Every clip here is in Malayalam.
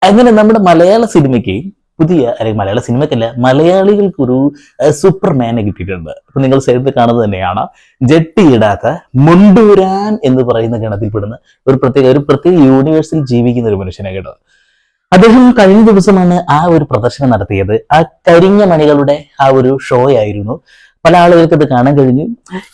അങ്ങനെ നമ്മുടെ മലയാള സിനിമയ്ക്ക് പുതിയ, അല്ലെങ്കിൽ മലയാള സിനിമയ്ക്കല്ല, മലയാളികൾക്കൊരു സൂപ്പർമാനെ കിട്ടിയിട്ടുണ്ട്. അപ്പൊ നിങ്ങൾ സൈഡിൽ കാണുന്നത് തന്നെയാണ്, ജെട്ടിയിടാത്ത മുണ്ടൂരാൻ എന്ന് പറയുന്ന ഗണത്തിൽപ്പെടുന്ന ഒരു പ്രത്യേക യൂണിവേഴ്സിൽ ജീവിക്കുന്ന ഒരു മനുഷ്യനെ കേട്ടോ. അദ്ദേഹം കഴിഞ്ഞ ദിവസമാണ് ആ ഒരു പ്രദർശനം നടത്തിയത്. ആ കരിഞ്ഞ മണികളുടെ ആ ഒരു ഷോ ആയിരുന്നു. പല ആളുകൾക്ക് അത് കാണാൻ കഴിഞ്ഞു.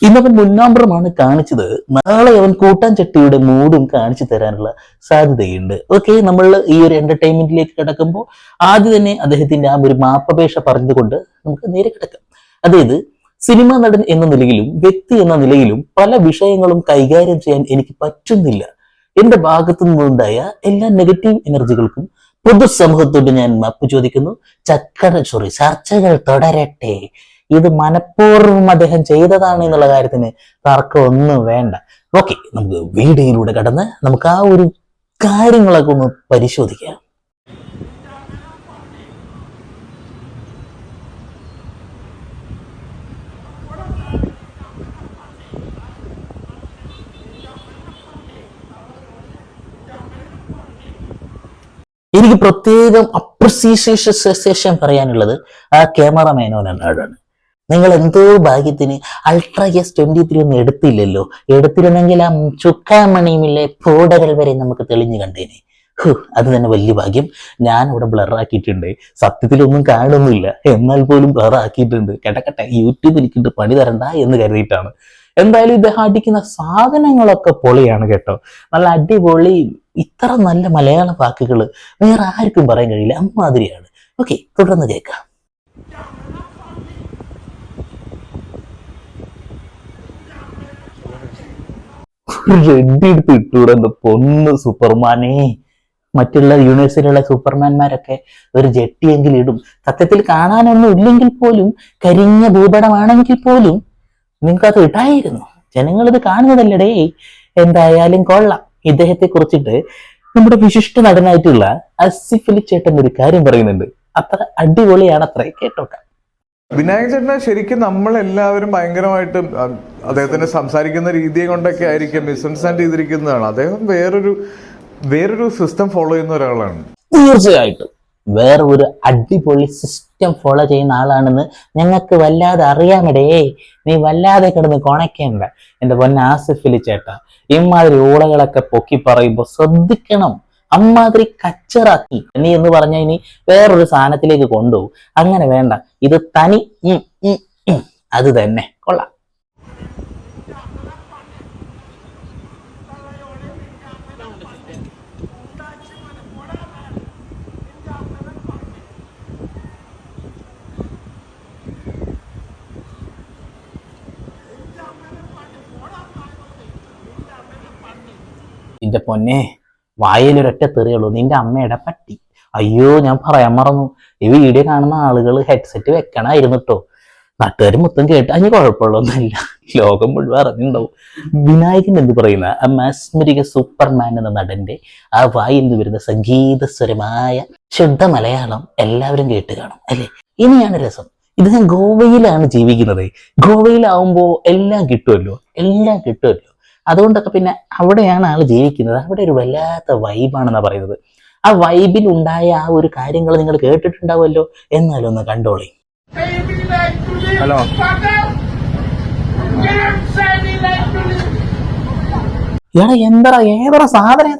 ഇന്നവൻ മുന്നാമ്പുറമാണ് കാണിച്ചത്. നാളെ അവൻ കൂട്ടാൻ ചട്ടിയുടെ മൂടും കാണിച്ചു തരാനുള്ള സാധ്യതയുണ്ട്. ഓക്കെ, നമ്മൾ ഈ ഒരു എന്റർടൈൻമെന്റിലേക്ക് കിടക്കുമ്പോൾ ആദ്യം തന്നെ അദ്ദേഹത്തിന്റെ ആ ഒരു മാപ്പപേക്ഷ പറഞ്ഞുകൊണ്ട് നമുക്ക് നേരെ കിടക്കാം. അതായത്, സിനിമാ നടൻ എന്ന നിലയിലും വ്യക്തി എന്ന നിലയിലും പല വിഷയങ്ങളും കൈകാര്യം ചെയ്യാൻ എനിക്ക് പറ്റുന്നില്ല. എന്റെ ഭാഗത്തു നിന്നുണ്ടായ എല്ലാ നെഗറ്റീവ് എനർജികൾക്കും പൊതുസമൂഹത്തോട് ഞാൻ മാപ്പ് ചോദിക്കുന്നു. ചർച്ചകൾ തുടരട്ടെ. ഇത് മനഃപൂർവ്വം അദ്ദേഹം ചെയ്തതാണ് എന്നുള്ള കാര്യത്തിന് തർക്കം ഒന്നും വേണ്ട. ഓക്കെ, നമുക്ക് വീഡിയോയിലൂടെ കടന്ന് നമുക്ക് ആ ഒരു കാര്യങ്ങളൊക്കെ ഒന്ന് പരിശോധിക്കാം. എനിക്ക് പ്രത്യേകം അപ്രിസിയേഷൻ പറയാനുള്ളത് ആ ക്യാമറമാനോനാണ്. നിങ്ങൾ എന്തോ ഭാഗ്യത്തിന് അൾട്രാ എസ് 23 ഒന്നും എടുത്തില്ലല്ലോ. എടുത്തിരുന്നെങ്കിൽ ആ ചുക്കാമണിയുമില്ലേ ഫോടകൾ വരെ നമുക്ക് തെളിഞ്ഞു കണ്ടേനെ. അത് തന്നെ വലിയ ഭാഗ്യം. ഞാൻ ഇവിടെ ബ്ലർ ആക്കിയിട്ടുണ്ട്. സത്യത്തിലൊന്നും കാണുന്നില്ല, എന്നാൽ പോലും ബ്ലർ ആക്കിയിട്ടുണ്ട്. കേട്ടക്കട്ടെ, യൂട്യൂബ് എനിക്കിട്ട് പണി തരണ്ട എന്ന് കരുതിയിട്ടാണ്. എന്തായാലും ഇദ്ദേഹം അടിക്കുന്ന സാധനങ്ങളൊക്കെ പൊളിയാണ് കേട്ടോ. നല്ല അടിപൊളി. ഇത്ര നല്ല മലയാള വാക്കുകൾ വേറെ ആർക്കും പറയാൻ കഴിയില്ല. അമ്മാതിരിയാണ്. ഓക്കെ, തുടർന്ന് കേൾക്കാം. റെഡി എടുത്ത് ഇട്ടൂടെ പൊന്ന് സൂപ്പർമാനെ. മറ്റുള്ള യൂണിവേഴ്സിറ്റിയിലുള്ള സൂപ്പർമാൻമാരൊക്കെ ഒരു ജെട്ടിയെങ്കിലും ഇടും. സത്യത്തിൽ കാണാനൊന്നും ഇല്ലെങ്കിൽ പോലും, കരിഞ്ഞ ഭൂപടമാണെങ്കിൽ പോലും നിങ്ങൾക്ക് അത് ഇടായിരുന്നു. ജനങ്ങൾ ഇത് കാണുന്നതല്ലടേ. എന്തായാലും കൊള്ളാം. ഇദ്ദേഹത്തെ കുറിച്ചിട്ട് നമ്മുടെ വിശിഷ്ട നടനായിട്ടുള്ള ആസിഫ് അലി ചേട്ടൻ ഒരു കാര്യം പറയുന്നുണ്ട്. അത്ര അടിപൊളിയാണ് അത്ര. കേട്ടോക്കാം. വിനായക ചേട്ടനെ ശരിക്കും നമ്മളെല്ലാവരും ഭയങ്കരമായിട്ട് അദ്ദേഹത്തിന്റെ സംസാരിക്കുന്ന രീതിയെ കൊണ്ടൊക്കെ ആയിരിക്കും മിസ്അണ്ടർസ്റ്റാൻഡ് ചെയ്തിരിക്കുന്നതാണ്. അദ്ദേഹം വേറൊരു സിസ്റ്റം ഫോളോ ചെയ്യുന്ന ഒരാളാണ്. തീർച്ചയായിട്ടും വേറെ ഒരു അടിപൊളി സിസ്റ്റം ഫോളോ ചെയ്യുന്ന ആളാണെന്ന് ഞങ്ങൾക്ക് വല്ലാതെ അറിയാമടേ. നീ വല്ലാതെ കിടന്ന് കൊണക്കേണ്ട എന്റെ പൊന്ന ആസിഫ് അലി ചേട്ടാ. ഇമാതിരി ഊളകളൊക്കെ പൊക്കി പറയുമ്പോ ശ്രദ്ധിക്കണം. അമ്മാതിരി കച്ചറാക്കി നീ എന്ന് പറഞ്ഞാൽ ഇനി വേറൊരു സാധനത്തിലേക്ക് കൊണ്ടുപോകും. അങ്ങനെ വേണ്ട. ഇത് തനി അത് തന്നെ കൊള്ളാം. നിന്റെ പൊന്നെ, വായിലൊരൊറ്റ തെറിയുള്ളൂ. നിന്റെ അമ്മയുടെ പട്ടി. അയ്യോ, ഞാൻ പറയാൻ മറന്നു. ഈ വീഡിയോ കാണുന്ന ആളുകൾ ഹെഡ്സെറ്റ് വെക്കണമായിരുന്നു കേട്ടോ. നാട്ടുകാർ മൊത്തം കേട്ട് അതിന് കുഴപ്പമുള്ളൊന്നുമില്ല. ലോകം മുഴുവൻ അറിഞ്ഞിട്ടുണ്ടാവും. വിനായകൻ എന്ന് പറയുന്ന ആ മാസ്മരിക സൂപ്പർമാൻ എന്ന നടന്റെ ആ വായിൽ നിന്ന് വരുന്ന സംഗീതസ്വരമായ ശുദ്ധ മലയാളം എല്ലാവരും കേട്ട് കാണും അല്ലെ? ഇനിയാണ് രസം. ഇദ്ദേഹം ഗോവയിലാണ് ജീവിക്കുന്നത്. ഗോവയിലാവുമ്പോ എല്ലാം കിട്ടുമല്ലോ. അതുകൊണ്ടൊക്കെ പിന്നെ അവിടെയാണ് ആള് ജീവിക്കുന്നത്. അവിടെ ഒരു വല്ലാത്ത വൈബാണെന്നാ പറയുന്നത്. ആ വൈബിൽ ഉണ്ടായ ആ ഒരു കാര്യങ്ങൾ നിങ്ങൾ കേട്ടിട്ടുണ്ടാവുമല്ലോ. എന്നാലും ഒന്ന് കണ്ടോളി. ഹലോ, എടാ ഏതാ സാധനം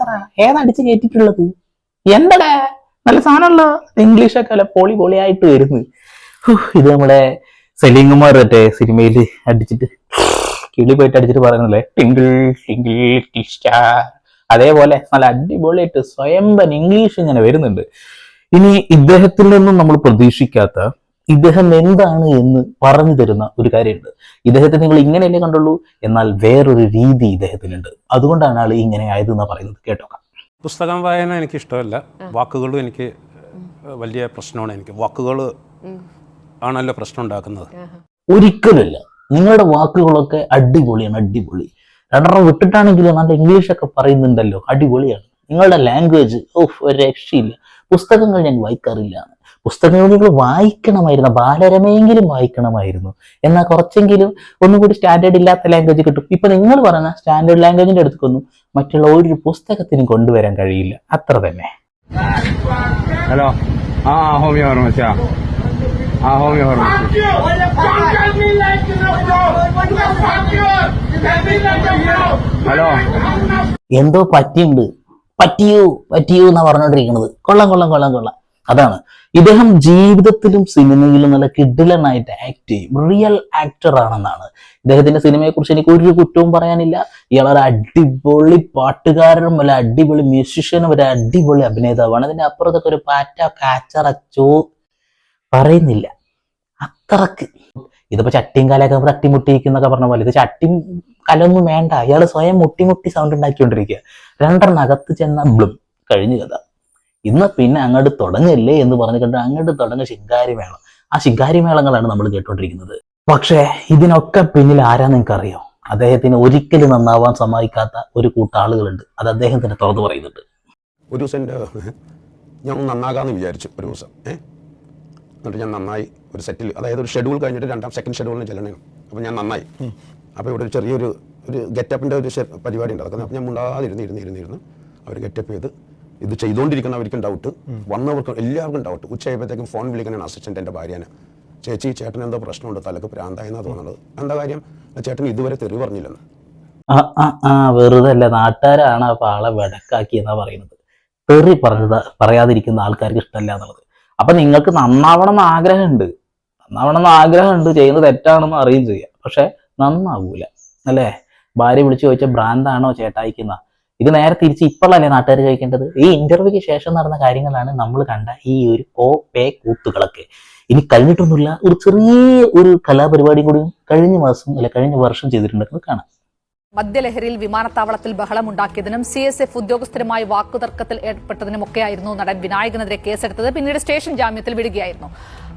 ഏതാ അടിച്ച് കയറ്റിട്ടുള്ളത്? എന്തടാ നല്ല സാധനമല്ലോ. ഇംഗ്ലീഷൊക്കെ അല്ല പൊളിയായിട്ട് വരുന്നു. ഇത് നമ്മുടെ സലീം കുമാർ മറ്റേ സിനിമയില് അടിച്ചിട്ട് കിളി പോയിട്ട് അടിച്ചിട്ട് പറയുന്നില്ലേ, ടിങ്കിൾ ടിങ്കിൾ സ്റ്റാർ. അതേപോലെ നല്ല അടിപൊളിയായിട്ട് സ്വയംഭൻ ഇംഗ്ലീഷ് ഇങ്ങനെ വരുന്നുണ്ട്. ഇനി ഇദ്ദേഹത്തിൽ നിന്നും നമ്മൾ പ്രതീക്ഷിക്കാത്ത, ഇദ്ദേഹം എന്താണ് എന്ന് പറഞ്ഞു തരുന്ന ഒരു കാര്യമുണ്ട്. ഇദ്ദേഹത്തെ നിങ്ങൾ ഇങ്ങനെയല്ലേ കണ്ടുള്ളൂ, എന്നാൽ വേറൊരു രീതി ഇദ്ദേഹത്തിനുണ്ട്. അതുകൊണ്ടാണ് ആൾ ഇങ്ങനെ ആയതെന്നാ പറയുന്നത്. കേട്ടോക്കാം. പുസ്തകം വായന എനിക്ക് ഇഷ്ടമല്ല. വാക്കുകളും എനിക്ക് വലിയ പ്രശ്നമാണ്. എനിക്ക് വാക്കുകൾ ആണല്ലോ പ്രശ്നം ഉണ്ടാക്കുന്നത്. ഒരിക്കലുമില്ല. നിങ്ങളുടെ വാക്കുകളൊക്കെ അടിപൊളിയാണ്. രണ്ടെണ്ണം വിട്ടിട്ടാണെങ്കിലും നല്ല ഇംഗ്ലീഷൊക്കെ പറയുന്നുണ്ടല്ലോ. അടിപൊളിയാണ്. നിങ്ങളുടെ ലാംഗ്വേജ് ഒരു രക്ഷയില്ല. പുസ്തകങ്ങൾ ഞാൻ വായിക്കാറില്ല. പുസ്തകങ്ങൾ നിങ്ങൾ വായിക്കണമായിരുന്നു. ബാലരമയെങ്കിലും വായിക്കണമായിരുന്നു. എന്നാൽ കുറച്ചെങ്കിലും ഒന്നുകൂടി സ്റ്റാൻഡേർഡ് ഇല്ലാത്ത ലാംഗ്വേജ് കിട്ടും. ഇപ്പൊ നിങ്ങൾ പറഞ്ഞ സ്റ്റാൻഡേർഡ് ലാംഗ്വേജിന്റെ അടുത്തൊന്നും മറ്റുള്ള ഒരു പുസ്തകത്തിനും കൊണ്ടുവരാൻ കഴിയില്ല. അത്ര തന്നെ. ഹലോ ആ ഹോമിയോ ഫാർമസി ആ ഹോമിയോ ഫാർമസി ഹലോ എന്തോ പറ്റിയൂ എന്നാ പറഞ്ഞോണ്ടിരിക്കുന്നത്. കൊള്ളാം. അതാണ് ഇദ്ദേഹം ജീവിതത്തിലും സിനിമയിലും നല്ല കിഡിലനായിട്ട് ആക്ട് ചെയ്യും. റിയൽ ആക്ടർ ആണെന്നാണ്. ഇദ്ദേഹത്തിന്റെ സിനിമയെ കുറിച്ച് എനിക്ക് ഒരു കുറ്റവും പറയാനില്ല. ഇയാൾ ഒരു അടിപൊളി പാട്ടുകാരനും അല്ല അടിപൊളി മ്യൂസിഷ്യനും ഒരു അടിപൊളി അഭിനേതാവാണ്. അതിന്റെ അപ്പുറത്തൊക്കെ ഒരു പാറ്റ കാച്ചറച്ചോ പറയുന്നില്ല അത്രക്ക്. ഇതിപ്പോ ചട്ടിയും കലയൊക്കെ തട്ടിമുട്ടിക്കുന്നൊക്കെ പറഞ്ഞ പോലെ ഇത് ചട്ടിയും കലൊന്നും വേണ്ട. അയാൾ സ്വയം മുട്ടി സൗണ്ട് ഉണ്ടാക്കിക്കൊണ്ടിരിക്കുക. രണ്ടെണ്ണകത്ത് ചെന്ന ബ്ലും കഴിഞ്ഞു കഥ. ഇന്ന് പിന്നെ അങ്ങോട്ട് തുടങ്ങല്ലേ എന്ന് പറഞ്ഞിട്ട് അങ്ങോട്ട് തുടങ്ങുക ശിങ്കാരിമേളം. ആ ശിങ്കാരിമേളങ്ങളാണ് നമ്മൾ കേട്ടോണ്ടിരിക്കുന്നത്. പക്ഷേ ഇതിനൊക്കെ പിന്നിൽ ആരാ നിങ്ങൾക്ക് അറിയോ? അദ്ദേഹത്തിന് ഒരിക്കലും നന്നാവാൻ സമ്മതിക്കാത്ത ഒരു കൂട്ടാളുകളുണ്ട്. അത് അദ്ദേഹം തന്നെ തുറന്നു പറയുന്നുണ്ട്. ഒരു ദിവസം ഞാൻ നന്നാകാമെന്ന് വിചാരിച്ചു. ഒരു ദിവസം എന്നിട്ട് ഞാൻ നന്നായി ഒരു സെറ്റിൽ, അതായത് ഒരു ഷെഡ്യൂൾ കഴിഞ്ഞിട്ട് സെക്കൻഡ് ഷെഡ്യൂളിന് ചെല്ലണം. അപ്പോൾ ഞാൻ നന്നായി. അപ്പോൾ ഇവിടെ ഒരു ചെറിയൊരു ഗെറ്റപ്പിൻ്റെ ഒരു പരിപാടി ഉണ്ട്. അതൊക്കെ ഞാൻ മുണ്ടാതിരുന്ന് അവർ ഗെറ്റപ്പ് ചെയ്ത് ഇത് ചെയ്തുകൊണ്ടിരിക്കുന്നവർക്കും ഡൗട്ട്, വന്നവർക്കും എല്ലാവർക്കും ഡൗട്ട്. ഉച്ചയായപ്പോഴത്തേക്കും ഫോൺ വിളിക്കാനാണ് അസിസ്റ്റൻ്റ് എൻ്റെ ഭാര്യേനെ. ചേട്ടൻ എന്തോ പ്രശ്നമുണ്ട്, തലക്ക് പ്രാന്തായെന്നാണ് തോന്നുന്നത്. എന്താ കാര്യം? ചേട്ടൻ ഇതുവരെ തെറി പറഞ്ഞില്ലെന്ന്. വെറുതെ അല്ല, നാട്ടുകാരാണ് ആ ആളെ വെടക്കാക്കി എന്നാ പറയുന്നത്. തെറി പറയാതിരിക്കുന്ന ആൾക്കാർക്ക് ഇഷ്ടമല്ല എന്നുള്ളത്. അപ്പൊ നിങ്ങൾക്ക് നന്നാവണം എന്ന് ആഗ്രഹമുണ്ട്, ചെയ്യുന്നത് തെറ്റാണെന്ന് അറിയുകയും ചെയ്യാം. പക്ഷെ നന്നാവൂല അല്ലേ? ഭാര്യ വിളിച്ചു ചോദിച്ചാൽ ഭ്രാന്താണോ ചേട്ടായിക്കുന്ന? ഇത് നേരെ തിരിച്ച് ഇപ്പോഴല്ലേ നാട്ടുകാർ ചോദിക്കേണ്ടത്? ഈ ഇന്റർവ്യൂക്ക് ശേഷം നടന്ന കാര്യങ്ങളാണ് നമ്മൾ കണ്ട ഈ ഒരു കൂത്തുകളൊക്കെ. ഇനി കഴിഞ്ഞിട്ടൊന്നുമില്ല, ഒരു ചെറിയ ഒരു കലാപരിപാടി കൂടി കഴിഞ്ഞ വർഷം ചെയ്തിട്ടുണ്ടെന്ന് കാണാം. മദ്യലഹരിയിൽ വിമാനത്താവളത്തിൽ ബഹളമുണ്ടാക്കിയതിനും CSF ഉദ്യോഗസ്ഥരുമായി വാക്കുതർക്കത്തിൽ ഏർപ്പെട്ടതിനുമൊക്കെയായിരുന്നു നടൻ വിനായകനെതിരെ കേസെടുത്തത്. പിന്നീട് സ്റ്റേഷൻ ജാമ്യത്തിൽ വിടുകയായിരുന്നു.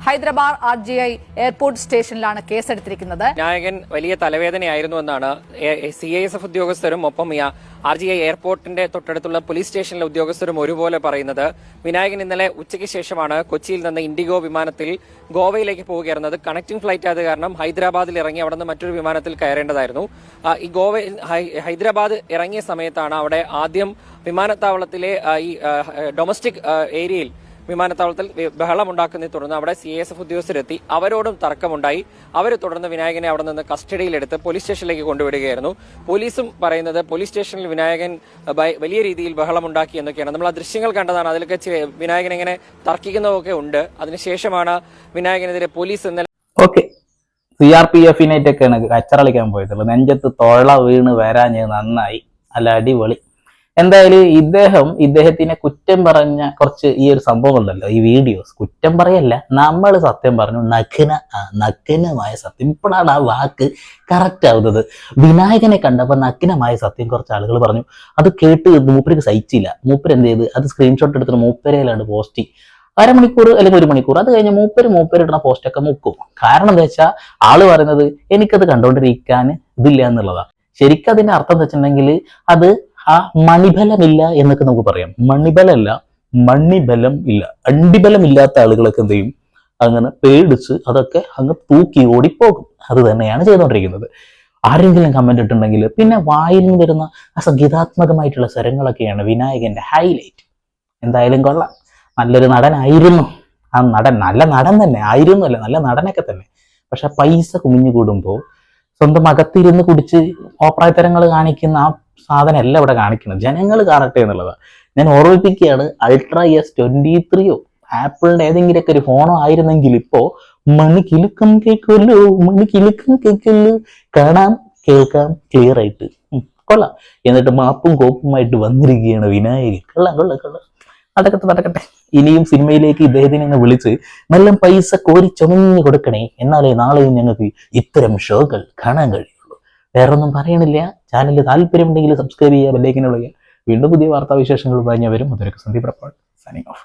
ഹൈദരാബാദ് RGI എയർപോർട്ട് സ്റ്റേഷനിലാണ് കേസെടുത്തിരിക്കുന്നത്. വിനായകൻ വലിയ തലവേദനയായിരുന്നു എന്നാണ് CISF ഉദ്യോഗസ്ഥരും ഒപ്പം RGI എയർപോർട്ടിന്റെ തൊട്ടടുത്തുള്ള പോലീസ് സ്റ്റേഷനിലെ ഉദ്യോഗസ്ഥരും ഒരുപോലെ പറയുന്നത്. വിനായകൻ ഇന്നലെ ഉച്ചയ്ക്ക് ശേഷമാണ് കൊച്ചിയിൽ നിന്ന് ഇൻഡിഗോ വിമാനത്തിൽ ഗോവയിലേക്ക് പോവുകയായിരുന്നത്. കണക്റ്റിംഗ് ഫ്ലൈറ്റ് ആയത് കാരണം ഹൈദരാബാദിൽ ഇറങ്ങി അവിടെ നിന്ന് മറ്റൊരു വിമാനത്തിൽ കയറേണ്ടതായിരുന്നു. ഈ ഹൈദരാബാദ് ഇറങ്ങിയ സമയത്താണ് അവിടെ ആദ്യം വിമാനത്താവളത്തിലെ ഈ ഡൊമസ്റ്റിക് ഏരിയയിൽ വിമാനത്താവളത്തിൽ ബഹളമുണ്ടാക്കുന്നതിനെ തുടർന്ന് അവിടെ CISF ഉദ്യോഗസ്ഥരെത്തി. അവരോടും തർക്കമുണ്ടായി. അവർ തുടർന്ന് വിനായകനെ അവിടെ നിന്ന് കസ്റ്റഡിയിലെടുത്ത് പോലീസ് സ്റ്റേഷനിലേക്ക് കൊണ്ടുവിടുകയായിരുന്നു. പോലീസും പറയുന്നത് പോലീസ് സ്റ്റേഷനിൽ വിനായകൻ വലിയ രീതിയിൽ ബഹളമുണ്ടാക്കി എന്നൊക്കെയാണ്. നമ്മൾ ആ ദൃശ്യങ്ങൾ കണ്ടതാണ്. അതിലൊക്കെ വിനായകൻ ഇങ്ങനെ തർക്കിക്കുന്നതൊക്കെ ഉണ്ട്. അതിനുശേഷമാണ് വിനായകനെതിരെ പോലീസ് ഇന്നലെ CRPF-നായിട്ടൊക്കെയാണ് കച്ചറളിക്കാൻ പോയിട്ടുള്ളത്. നെഞ്ചത്ത് തൊഴ വീണ് വരാഞ്ഞ് നന്നായി, അല്ല അടിപൊളി. എന്തായാലും ഇദ്ദേഹത്തിനെ കുറ്റം പറഞ്ഞ കുറച്ച് ഈ ഒരു സംഭവം ഉണ്ടല്ലോ, ഈ വീഡിയോസ് കുറ്റം പറയല്ല, നമ്മൾ സത്യം പറഞ്ഞു. നഗ്നമായ സത്യം. ഇപ്പോഴാണ് ആ വാക്ക് കറക്റ്റ് ആവുന്നത്. വിനായകനെ കണ്ടപ്പോൾ നഗ്നമായ സത്യം കുറച്ച് ആളുകൾ പറഞ്ഞു. അത് കേട്ട് മൂപ്പർക്ക് സഹിച്ചില്ല. മൂപ്പര് എന്ത് ചെയ്ത് അത് സ്ക്രീൻഷോട്ട് എടുത്തിട്ട് മൂപ്പരയിലാണ് പോസ്റ്റ്. അരമണിക്കൂർ അല്ലെങ്കിൽ 1 മണിക്കൂർ അത് കഴിഞ്ഞ് മൂപ്പരിടുന്ന പോസ്റ്റൊക്കെ മുക്കും. കാരണം എന്താ വെച്ചാൽ ആള് പറയുന്നത് എനിക്കത് കണ്ടുകൊണ്ടിരിക്കാൻ ഇതില്ല എന്നുള്ളതാണ്. ശരിക്കും അതിന്റെ അർത്ഥം എന്താ വെച്ചിട്ടുണ്ടെങ്കിൽ അത് ആ മണിബലമില്ല എന്നൊക്കെ നമുക്ക് പറയാം. മണിബലം ഇല്ല, അണ്ടിബലമില്ലാത്ത ആളുകളൊക്കെ എന്ത് ചെയ്യും? അങ്ങനെ പേടിച്ച് അതൊക്കെ അങ്ങ് തൂക്കി ഓടിപ്പോകും. അത് തന്നെയാണ് ചെയ്തുകൊണ്ടിരിക്കുന്നത്. ആരെങ്കിലും കമന്റ് ഇട്ടുണ്ടെങ്കിൽ പിന്നെ വായിൽ നിന്ന് വരുന്ന സംഗീതാത്മകമായിട്ടുള്ള സ്വരങ്ങളൊക്കെയാണ് വിനായകന്റെ ഹൈലൈറ്റ്. എന്തായാലും കൊള്ളാം, നല്ലൊരു നടനായിരുന്നു. ആ നടൻ നല്ല നടൻ തന്നെ ആയിരുന്നു, അല്ല നല്ല നടനൊക്കെ തന്നെ. പക്ഷെ പൈസ കുമിഞ്ഞു കൂടുമ്പോൾ സ്വന്തം അകത്തിരുന്ന് കുടിച്ച് ഓപ്രായത്തരങ്ങൾ കാണിക്കുന്ന ആ സാധനം ഇവിടെ കാണിക്കുന്നത്. ജനങ്ങൾ കാണട്ടെ എന്നുള്ളതാണ്. ഞാൻ ഓർമ്മിപ്പിക്കുകയാണ്, Ultra S23 ആപ്പിളിന്റെ ഏതെങ്കിലുമൊക്കെ ഒരു ഫോണോ ആയിരുന്നെങ്കിൽ ഇപ്പോ മണിക്കിലുക്കം കേൾക്കുമല്ലോ, കാണാം കേൾക്കാം ക്ലിയർ ആയിട്ട്. കൊള്ളാം. എന്നിട്ട് മാപ്പും കോപ്പുമായിട്ട് വന്നിരിക്കുകയാണ് വിനായകൻ. കൊള്ളാം. നടക്കട്ടെ. ഇനിയും സിനിമയിലേക്ക് ഇദ്ദേഹത്തിനെ വിളിച്ച് നല്ല പൈസ കോരി ചുമഞ്ഞു കൊടുക്കണേ, എന്നാലേ നാളെയും ഞങ്ങൾക്ക് ഇത്തരം ഷോകൾ കാണാൻ കഴിയുള്ളൂ. വേറൊന്നും പറയണില്ല. ചാനലിൽ താല്പര്യമുണ്ടെങ്കിൽ സബ്സ്ക്രൈബ് ചെയ്യുക, ബെല്ലൈക്കൻ വിളിക്കുക. വീണ്ടും പുതിയ വാർത്താവിശേഷങ്ങളുമായി ഞാൻ വരും. അതൊരു സന്ദീപ് റപ്പാൾ സൈനിങ് ഓഫ്.